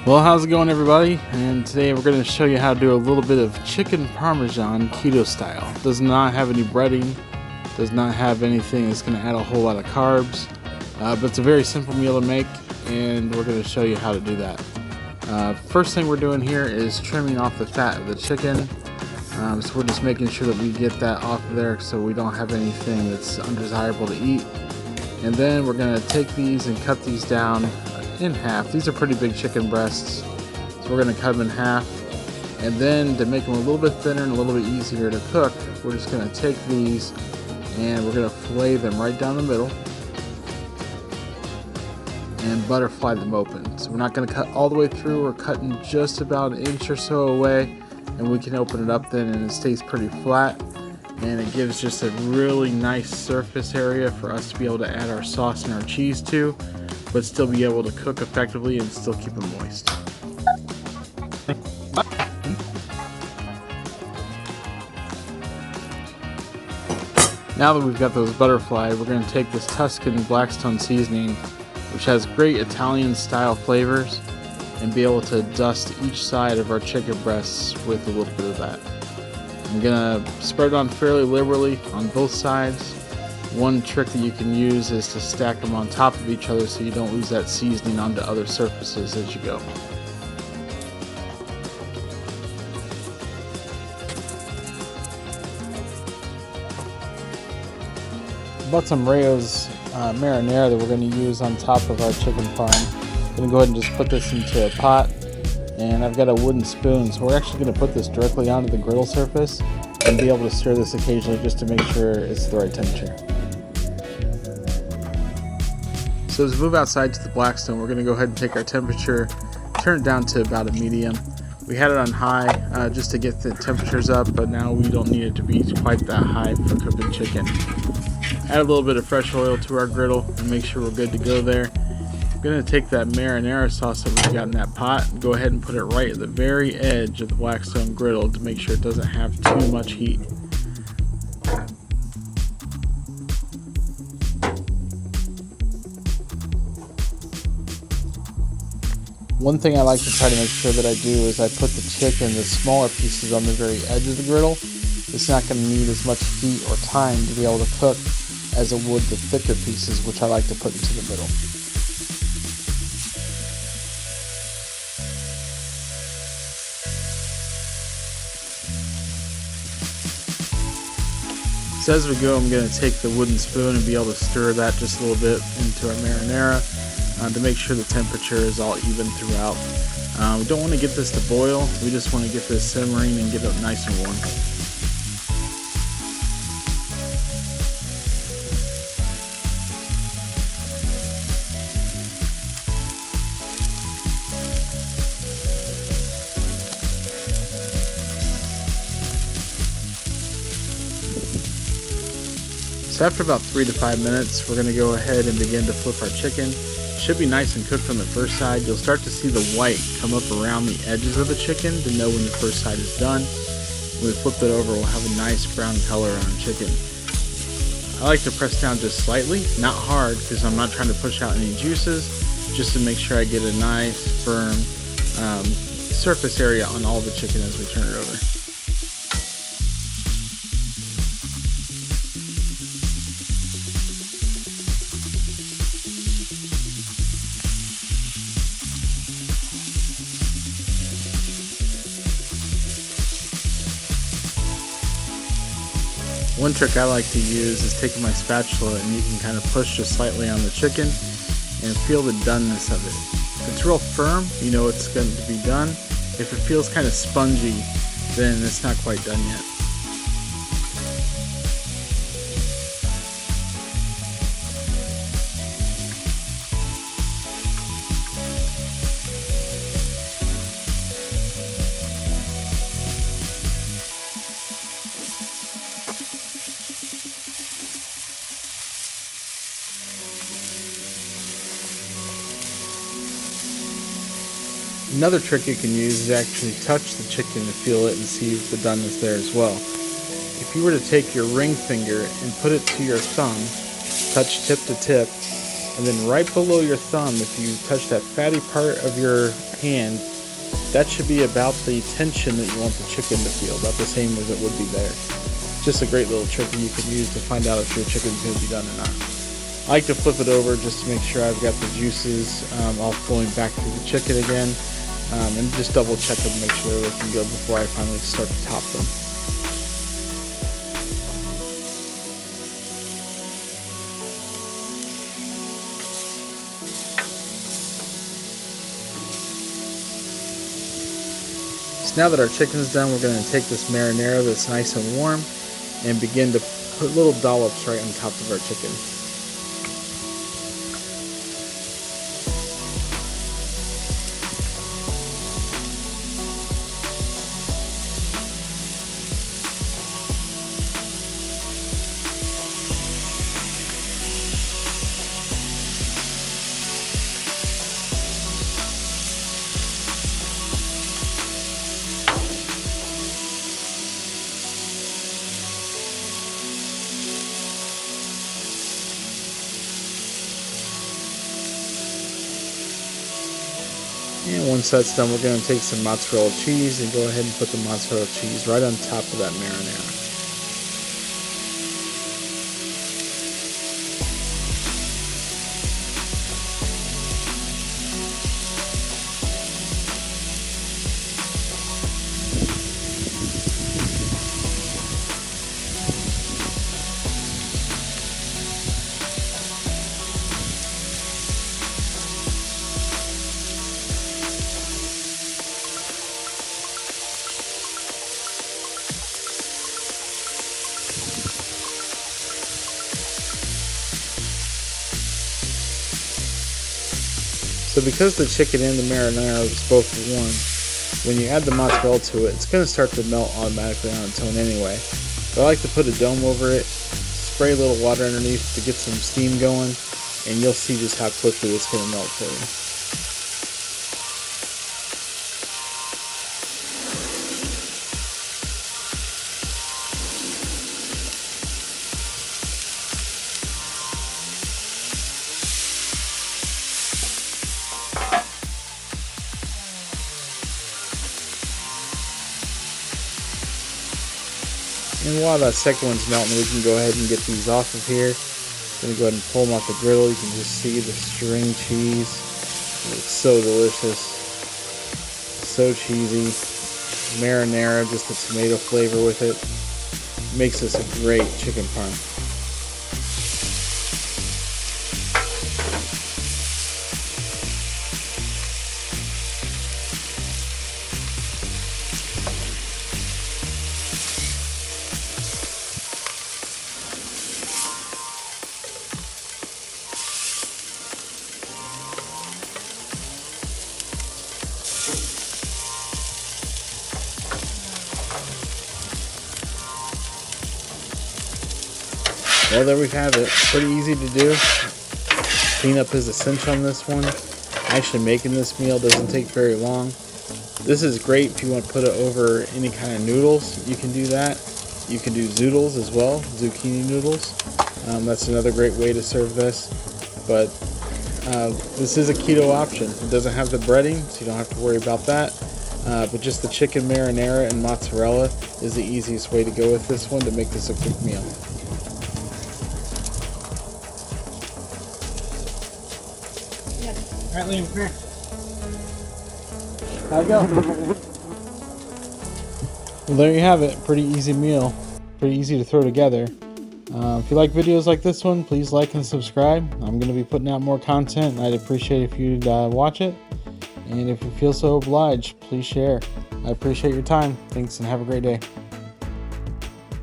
Well, how's it going, everybody? And today we're going to show you how to do a little bit of chicken parmesan keto style. Does not have any breading, does not have anything that's going to add a whole lot of carbs, but it's a very simple meal to make, and we're going to show you how to do that. First thing we're doing here is trimming off the fat of the chicken. So we're just making sure that we get that off of there so we don't have anything that's undesirable to eat. And then we're going to take these and cut these down in half. These are pretty big chicken breasts, so we're going to cut them in half. And then to make them a little bit thinner and a little bit easier to cook, we're just going to take these and we're going to fillet them right down the middle and butterfly them open. So we're not going to cut all the way through, we're cutting just about an inch or so away, and we can open it up then and it stays pretty flat, and it gives just a really nice surface area for us to be able to add our sauce and our cheese to, but still be able to cook effectively and still keep them moist. Now that we've got those butterflied, we're going to take this Tuscan Blackstone seasoning, which has great Italian style flavors, and be able to dust each side of our chicken breasts with a little bit of that. I'm going to spread it on fairly liberally on both sides. One trick that you can use is to stack them on top of each other so you don't lose that seasoning onto other surfaces as you go. Bought some Rayo's marinara that we're going to use on top of our chicken parm. I'm going to go ahead and just put this into a pot, and I've got a wooden spoon, so we're actually going to put this directly onto the griddle surface and be able to stir this occasionally just to make sure it's the right temperature. So as we move outside to the Blackstone, we're going to go ahead and take our temperature, turn it down to about a medium. We had it on high just to get the temperatures up, but now we don't need it to be quite that high for cooking chicken. Add a little bit of fresh oil to our griddle and make sure we're good to go there. I'm going to take that marinara sauce that we've got in that pot and go ahead and put it right at the very edge of the Blackstone Griddle to make sure it doesn't have too much heat. One thing I like to try to make sure that I do is I put the chicken, the smaller pieces, on the very edge of the griddle. It's not going to need as much heat or time to be able to cook as it would the thicker pieces, which I like to put into the middle. So as we go, I'm going to take the wooden spoon and be able to stir that just a little bit into our marinara to make sure the temperature is all even throughout. We don't want to get this to boil, we just want to get this simmering and get it nice and warm. So after about 3 to 5 minutes, we're going to go ahead and begin to flip our chicken. It should be nice and cooked on the first side. You'll start to see the white come up around the edges of the chicken to know when the first side is done. When we flip it over, we'll have a nice brown color on our chicken. I like to press down just slightly, not hard, because I'm not trying to push out any juices, just to make sure I get a nice, firm surface area on all the chicken as we turn it over. One trick I like to use is taking my spatula and you can kind of push just slightly on the chicken and feel the doneness of it. If it's real firm, you know it's going to be done. If it feels kind of spongy, then it's not quite done yet. Another trick you can use is actually touch the chicken to feel it and see if the doneness there as well. If you were to take your ring finger and put it to your thumb, touch tip to tip, And then right below your thumb, if you touch that fatty part of your hand, that should be about the tension that you want the chicken to feel, about the same as it would be there. Just a great little trick that you can use to find out if your chicken's going to be done or not. I like to flip it over just to make sure I've got the juices all flowing back to the chicken again, and just double check them, make sure they're looking good before I finally start to top them. Now that our chicken's done, we're going to take this marinara that's nice and warm and begin to put little dollops right on top of our chicken. And once that's done, we're going to take some mozzarella cheese and go ahead and put the mozzarella cheese right on top of that marinara. So because the chicken and the marinara is both warm, when you add the mozzarella to it, it's going to start to melt automatically on its own anyway. But I like to put a dome over it, spray a little water underneath to get some steam going, and you'll see just how quickly it's going to melt for you. And while that second one's melting, we can go ahead and get these off of here. I'm going to go ahead and pull them off the griddle. You can just see the string cheese. It looks so delicious. So cheesy. Marinara, just the tomato flavor with it. Makes this a great chicken parm. Well, there we have it. Pretty easy to do. Cleanup is essential on this one. Actually making this meal doesn't take very long. This is great if you want to put it over any kind of noodles. You can do that. You can do zoodles as well, zucchini noodles. That's another great way to serve this. But this is a keto option. It doesn't have the breading, so you don't have to worry about that. But just the chicken marinara and mozzarella is the easiest way to go with this one to make this a quick meal. All right, Liam, come here. How'd it go? Well, there you have it. Pretty easy meal. Pretty easy to throw together. If you like videos like this one, please like and subscribe. I'm going to be putting out more content, and I'd appreciate if you'd watch it. And if you feel so obliged, please share. I appreciate your time. Thanks, and have a great day.